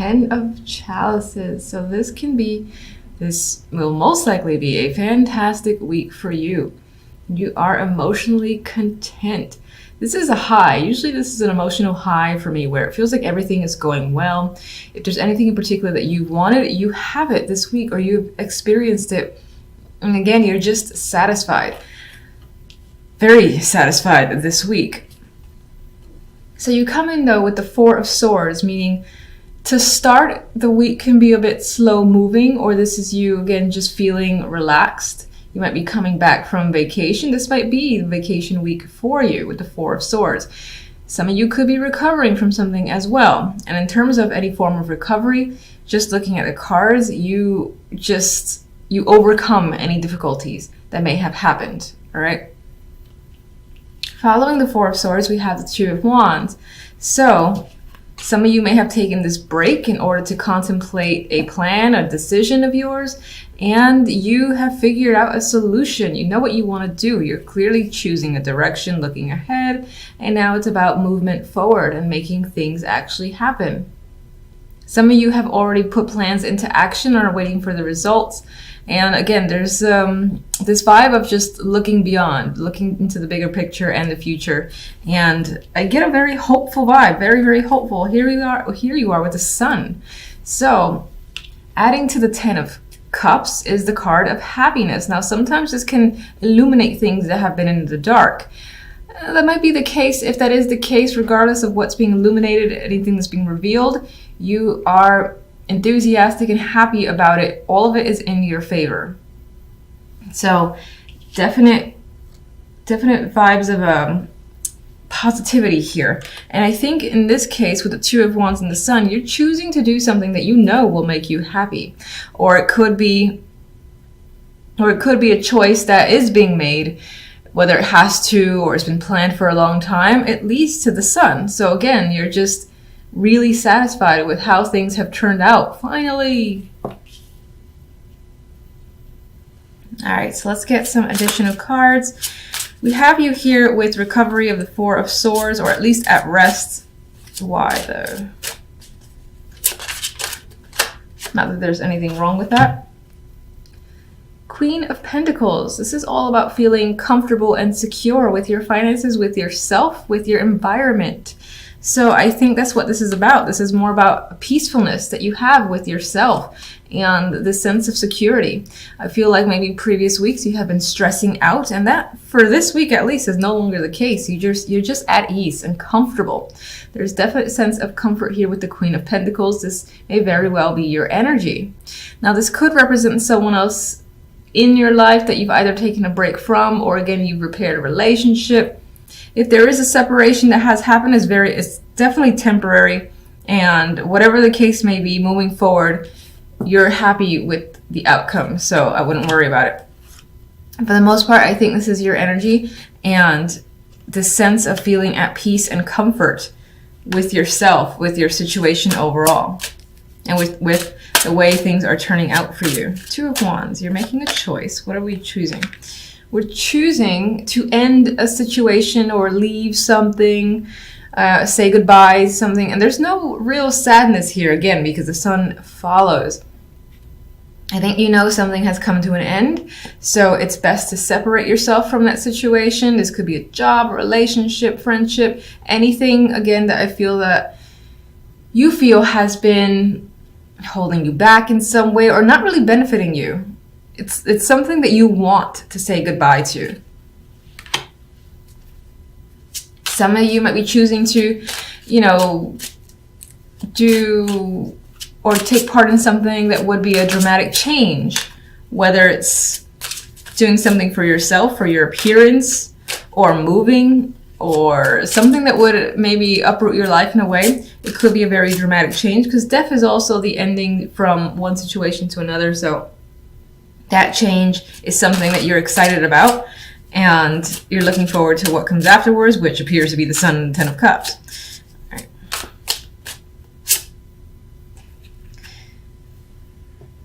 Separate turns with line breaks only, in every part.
Ten of Chalices. So this will most likely be a fantastic week for you. You are emotionally content. This is a high. Usually this is an emotional high for me where it feels like everything is going well. If there's anything in particular that you wanted, you have it this week or you've experienced it. And again, you're just satisfied. Very satisfied this week. So you come in though with the Four of Swords, meaning to start the week can be a bit slow moving, or this is you again just feeling relaxed. You might be coming back from vacation. This might be the vacation week for you with the Four of Swords. Some of you could be recovering from something as well. And in terms of any form of recovery, just looking at the cards, you overcome any difficulties that may have happened, all right? Following the Four of Swords, we have the Two of Wands. So some of you may have taken this break in order to contemplate a plan, a decision of yours, and you have figured out a solution. You know what you want to do. You're clearly choosing a direction, looking ahead, and now it's about movement forward and making things actually happen. Some of you have already put plans into action and are waiting for the results. And again, there's this vibe of just looking beyond, looking into the bigger picture and the future. And I get a very hopeful vibe, very, very hopeful. Here you are with the Sun. So adding to the Ten of Cups is the card of happiness. Now, sometimes this can illuminate things that have been in the dark. That might be the case. If that is the case, regardless of what's being illuminated, anything that's being revealed, you are enthusiastic and happy about it. All of it is in your favor. So definite vibes of positivity here. And I think in this case with the Two of Wands and the Sun, you're choosing to do something that you know will make you happy. Or it could be a choice that is being made, whether it has to or it's been planned for a long time. It leads to the Sun. So again, you're just really satisfied with how things have turned out, finally. All right, so let's get some additional cards. We have you here with recovery of the Four of Swords, or at least at rest. Why though? Not that there's anything wrong with that. Queen of Pentacles. This is all about feeling comfortable and secure with your finances, with yourself, with your environment. So I think that's what this is about. This is more about peacefulness that you have with yourself and the sense of security. I feel like maybe previous weeks you have been stressing out, and that for this week at least is no longer the case. You're just at ease and comfortable. There's definite sense of comfort here with the Queen of Pentacles. This may very well be your energy. Now this could represent someone else in your life that you've either taken a break from, or again you've repaired a relationship. If there is a separation that has happened, it's definitely temporary, and whatever the case may be, moving forward, you're happy with the outcome, so I wouldn't worry about it. For the most part, I think this is your energy and the sense of feeling at peace and comfort with yourself, with your situation overall, and with the way things are turning out for you. Two of Wands, you're making a choice. What are we choosing? We're choosing to end a situation or leave something, say goodbye to something. And there's no real sadness here, again, because the Sun follows. I think you know something has come to an end, so it's best to separate yourself from that situation. This could be a job, relationship, friendship, anything, again, that I feel that you feel has been holding you back in some way or not really benefiting you. It's something that you want to say goodbye to. Some of you might be choosing to, do or take part in something that would be a dramatic change, whether it's doing something for yourself, for your appearance, or moving, or something that would maybe uproot your life in a way. It could be a very dramatic change, because death is also the ending from one situation to another. So that change is something that you're excited about, and you're looking forward to what comes afterwards, which appears to be the Sun and the Ten of Cups. All right.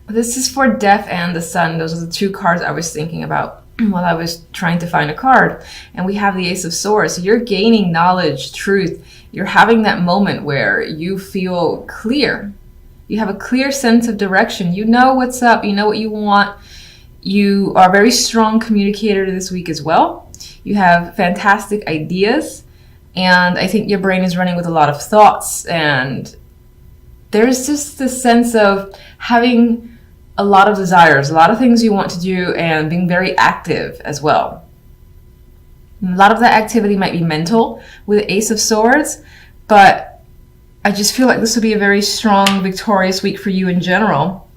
This is for Death and the Sun. Those are the two cards I was thinking about while I was trying to find a card. And we have the Ace of Swords. So you're gaining knowledge, truth. You're having that moment where you feel clear. You have a clear sense of direction. You know what's up. You know what you want. You are a very strong communicator this week as well. You have fantastic ideas. And I think your brain is running with a lot of thoughts. And there's just this sense of having a lot of desires, a lot of things you want to do, and being very active as well. And a lot of that activity might be mental with the Ace of Swords, but I just feel like this will be a very strong, victorious week for you in general.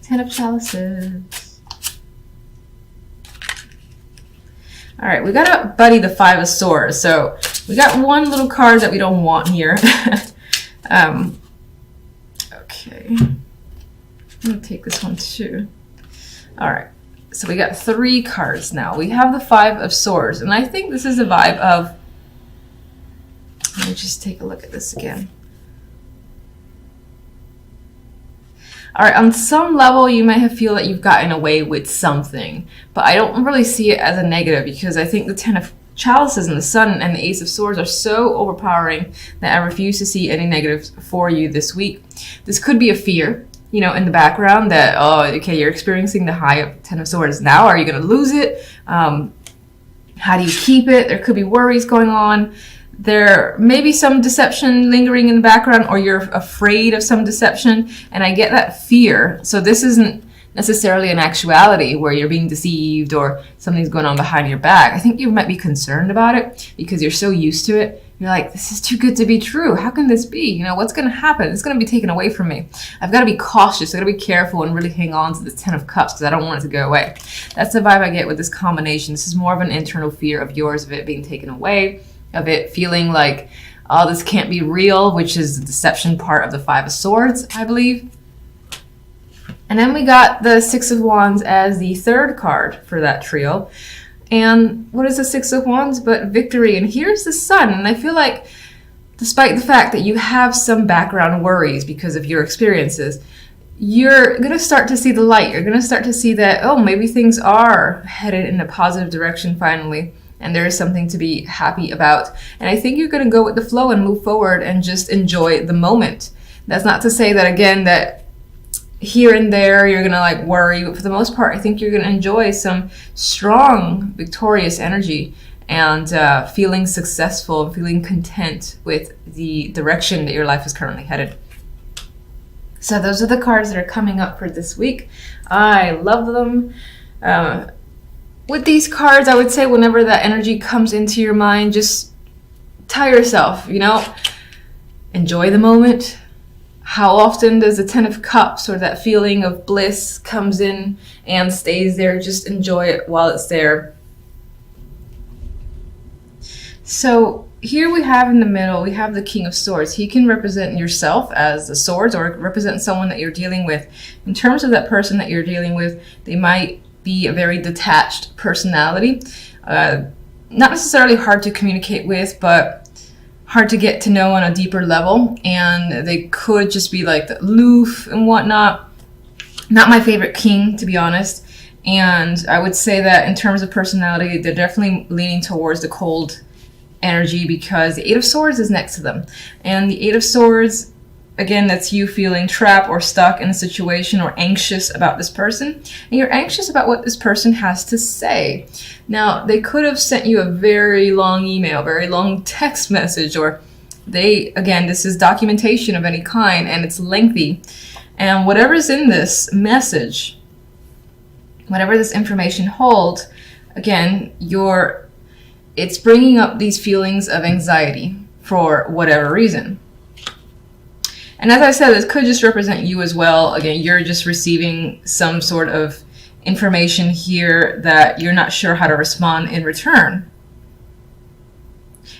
10 of Chalices. All right, we gotta buddy the 5 of Swords. So we got one little card that we don't want here. Okay, I'm gonna take this one too. All right, so we got 3 cards now. We have the 5 of Swords, and I think this is a vibe of, let me just take a look at this again. All right, on some level, you may have feel that you've gotten away with something, but I don't really see it as a negative, because I think the 10 of Chalices and the Sun and the Ace of Swords are so overpowering that I refuse to see any negatives for you this week. This could be a fear, you know, in the background that, oh, okay, you're experiencing the high of 10 of Swords now. Are you going to lose it? How do you keep it? There could be worries going on. There may be some deception lingering in the background, or you're afraid of some deception, and I get that fear. So this isn't necessarily an actuality where you're being deceived or something's going on behind your back. I think you might be concerned about it because you're so used to it. You're like, this is too good to be true. How can this be? You know, what's going to happen? It's going to be taken away from me. I've got to be cautious. I've got to be careful and really hang on to this 10 of Cups because I don't want it to go away. That's the vibe I get with this combination. This is more of an internal fear of yours, of it being taken away, of it feeling like, oh, this can't be real, which is the deception part of the 5 of Swords, I believe. And then we got the 6 of Wands as the 3rd card for that trio. And what is the 6 of Wands but victory? And here's the Sun. And I feel like, despite the fact that you have some background worries because of your experiences, you're going to start to see the light. You're going to start to see that, oh, maybe things are headed in a positive direction finally. And there is something to be happy about. And I think you're going to go with the flow and move forward and just enjoy the moment. That's not to say that, again, that here and there you're gonna like worry, but for the most part I think you're gonna enjoy some strong victorious energy and feeling successful, feeling content with the direction that your life is currently headed. So those are the cards that are coming up for this week. I love them. With these cards, I would say whenever that energy comes into your mind, just tell yourself, you know, enjoy the moment. How often does the 10 of Cups or that feeling of bliss comes in and stays there? Just enjoy it while it's there. So here we have in the middle, we have the King of Swords. He can represent yourself as the swords or represent someone that you're dealing with. In terms of that person that you're dealing with, they might be a very detached personality. Not necessarily hard to communicate with, but hard to get to know on a deeper level, and they could just be like aloof and whatnot. Not my favorite king, to be honest, and I would say that in terms of personality, they're definitely leaning towards the cold energy because the 8 of Swords is next to them, and the 8 of Swords, again, that's you feeling trapped or stuck in a situation or anxious about this person, and you're anxious about what this person has to say. Now, they could have sent you a very long email, very long text message, or again, this is documentation of any kind, and it's lengthy. And whatever's in this message, whatever this information holds, again, it's bringing up these feelings of anxiety for whatever reason. And as I said, this could just represent you as well. Again, you're just receiving some sort of information here that you're not sure how to respond in return.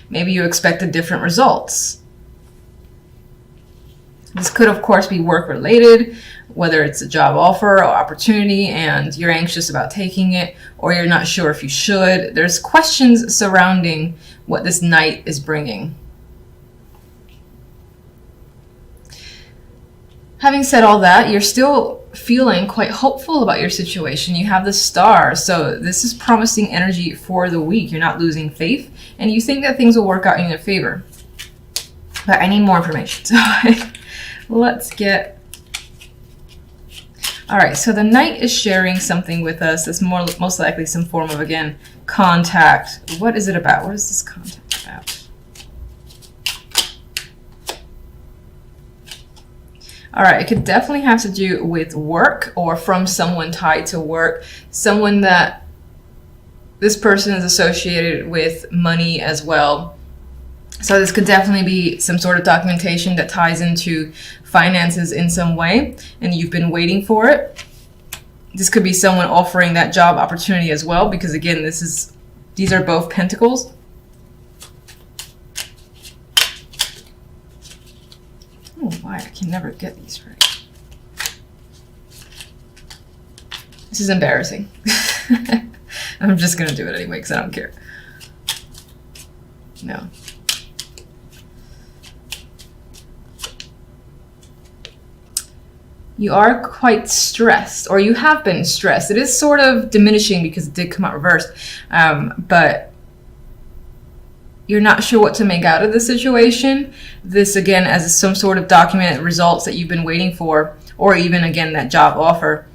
Maybe you expected different results. This could, of course, be work-related, whether it's a job offer or opportunity and you're anxious about taking it, or you're not sure if you should. There's questions surrounding what this Knight is bringing. Having said all that, you're still feeling quite hopeful about your situation. You have the Star, so this is promising energy for the week. You're not losing faith, and you think that things will work out in your favor. But I need more information. So let's get... All right, so the Knight is sharing something with us. That's most likely some form of, again, contact. What is it about? What is this contact about? All right, it could definitely have to do with work or from someone tied to work, someone that this person is associated with money as well. So this could definitely be some sort of documentation that ties into finances in some way, and you've been waiting for it. This could be someone offering that job opportunity as well, because again, these are both pentacles. Oh, why? I can never get these right. This is embarrassing. I'm just going to do it anyway because I don't care. No. You are quite stressed, or you have been stressed. It is sort of diminishing because it did come out reversed, but you're not sure what to make out of the situation. This, again, as some sort of documented results that you've been waiting for, or even, again, that job offer.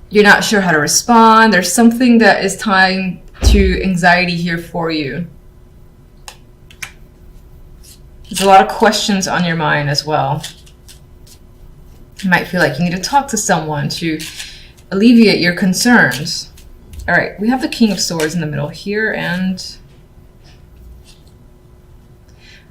You're not sure how to respond. There's something that is tying to anxiety here for you. There's a lot of questions on your mind as well. You might feel like you need to talk to someone to alleviate your concerns. All right, we have the King of Swords in the middle here, and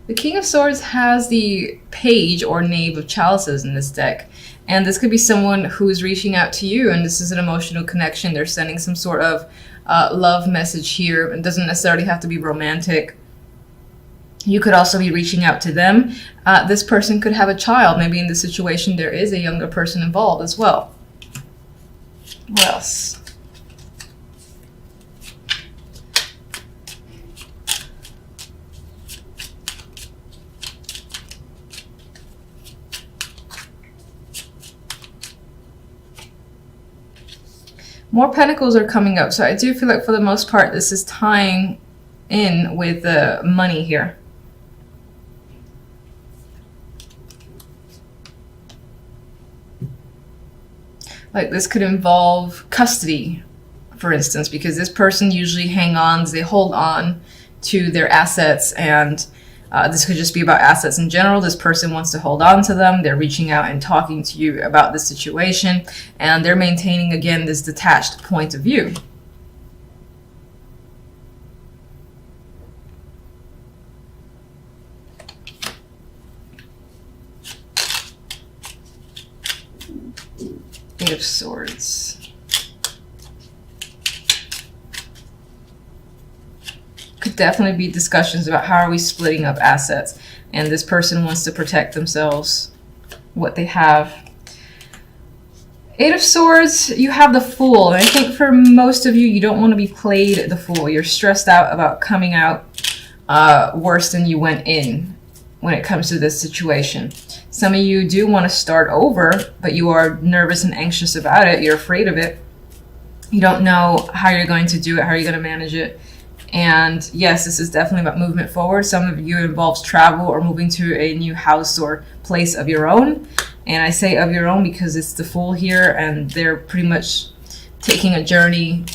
the King of Swords has the Page or Knave of Chalices in this deck. And this could be someone who's reaching out to you, and this is an emotional connection. They're sending some sort of love message here. It doesn't necessarily have to be romantic. You could also be reaching out to them. This person could have a child. Maybe in this situation there is a younger person involved as well. What else? More pentacles are coming up, so I do feel like for the most part this is tying in with the money here. Like this could involve custody, for instance, because this person usually they hold on to their assets, and this could just be about assets in general. This person wants to hold on to them. They're reaching out and talking to you about the situation, and they're maintaining, again, this detached point of view. Eight of Swords. Could definitely be discussions about how are we splitting up assets, and this person wants to protect themselves, what they have. Eight of Swords, you have the Fool, and I think for most of you, you don't want to be played the fool. You're stressed out about coming out worse than you went in when it comes to this situation. Some of you do want to start over, but you are nervous and anxious about it. You're afraid of it. You don't know how you're going to do it, how you're going to manage it. And yes, this is definitely about movement forward. Some of you, it involves travel or moving to a new house or place of your own. And I say of your own because it's the Fool here, and they're pretty much taking a journey,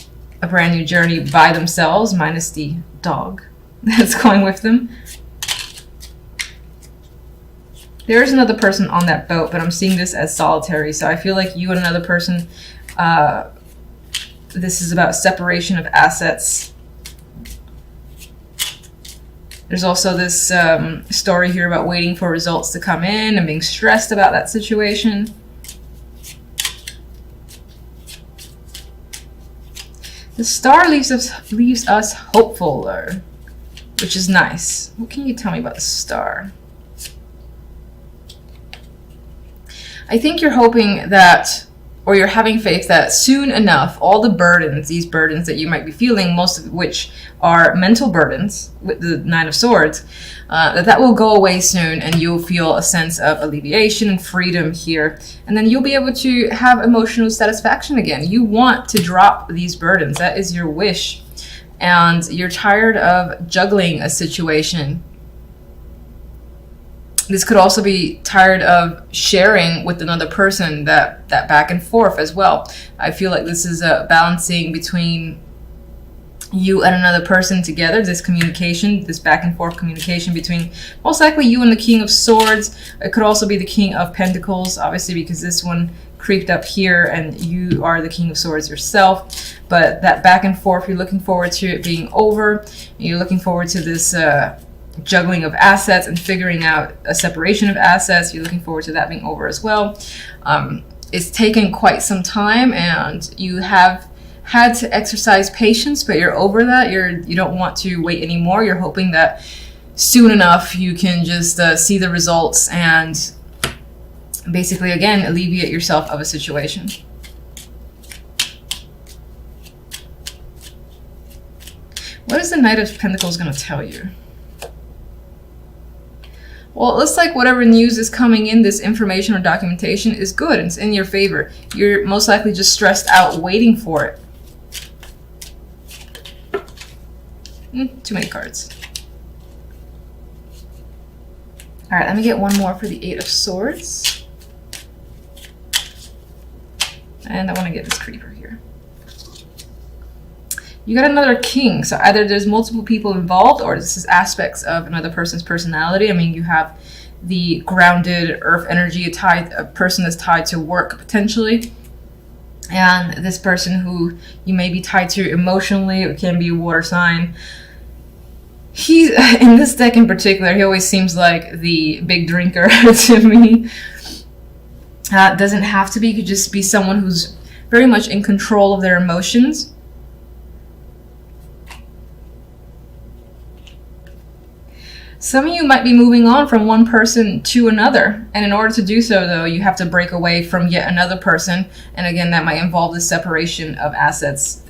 a brand new journey by themselves, minus the dog that's going with them. There is another person on that boat, but I'm seeing this as solitary. So I feel like you and another person, this is about separation of assets. There's also this story here about waiting for results to come in and being stressed about that situation. The Star leaves us hopeful, though, which is nice. What can you tell me about the Star? I think you're hoping that, or you're having faith that soon enough, all the burdens, these burdens that you might be feeling, most of which are mental burdens with the Nine of Swords, that will go away soon, and you'll feel a sense of alleviation and freedom here. And then you'll be able to have emotional satisfaction again. You want to drop these burdens. That is your wish. And you're tired of juggling a situation. This could also be tired of sharing with another person, that back and forth as well. I feel like this is a balancing between you and another person together, this communication, this back and forth communication between most likely you and the King of Swords. It could also be the King of Pentacles, obviously, because this one creeped up here and you are the King of Swords yourself. But that back and forth, you're looking forward to it being over. You're looking forward to this juggling of assets and figuring out a separation of assets. You're looking forward to that being over as well. It's taken quite some time, and you have had to exercise patience, but you're over that. You don't want to wait anymore. You're hoping that soon enough you can just see the results and basically, again, alleviate yourself of a situation. What is the Knight of Pentacles going to tell you? Well, it looks like whatever news is coming in, this information or documentation, is good. It's in your favor. You're most likely just stressed out waiting for it. Too many cards. All right, let me get one more for the Eight of Swords. And I want to get this creeper here. You got another king. So either there's multiple people involved, or this is aspects of another person's personality. I mean, you have the grounded earth energy, a person that's tied to work potentially. And this person who you may be tied to emotionally, it can be a water sign. He, in this deck in particular, he always seems like the big drinker to me. Doesn't have to be, could just be someone who's very much in control of their emotions. Some of you might be moving on from one person to another, and in order to do so, though, you have to break away from yet another person, and again, that might involve the separation of assets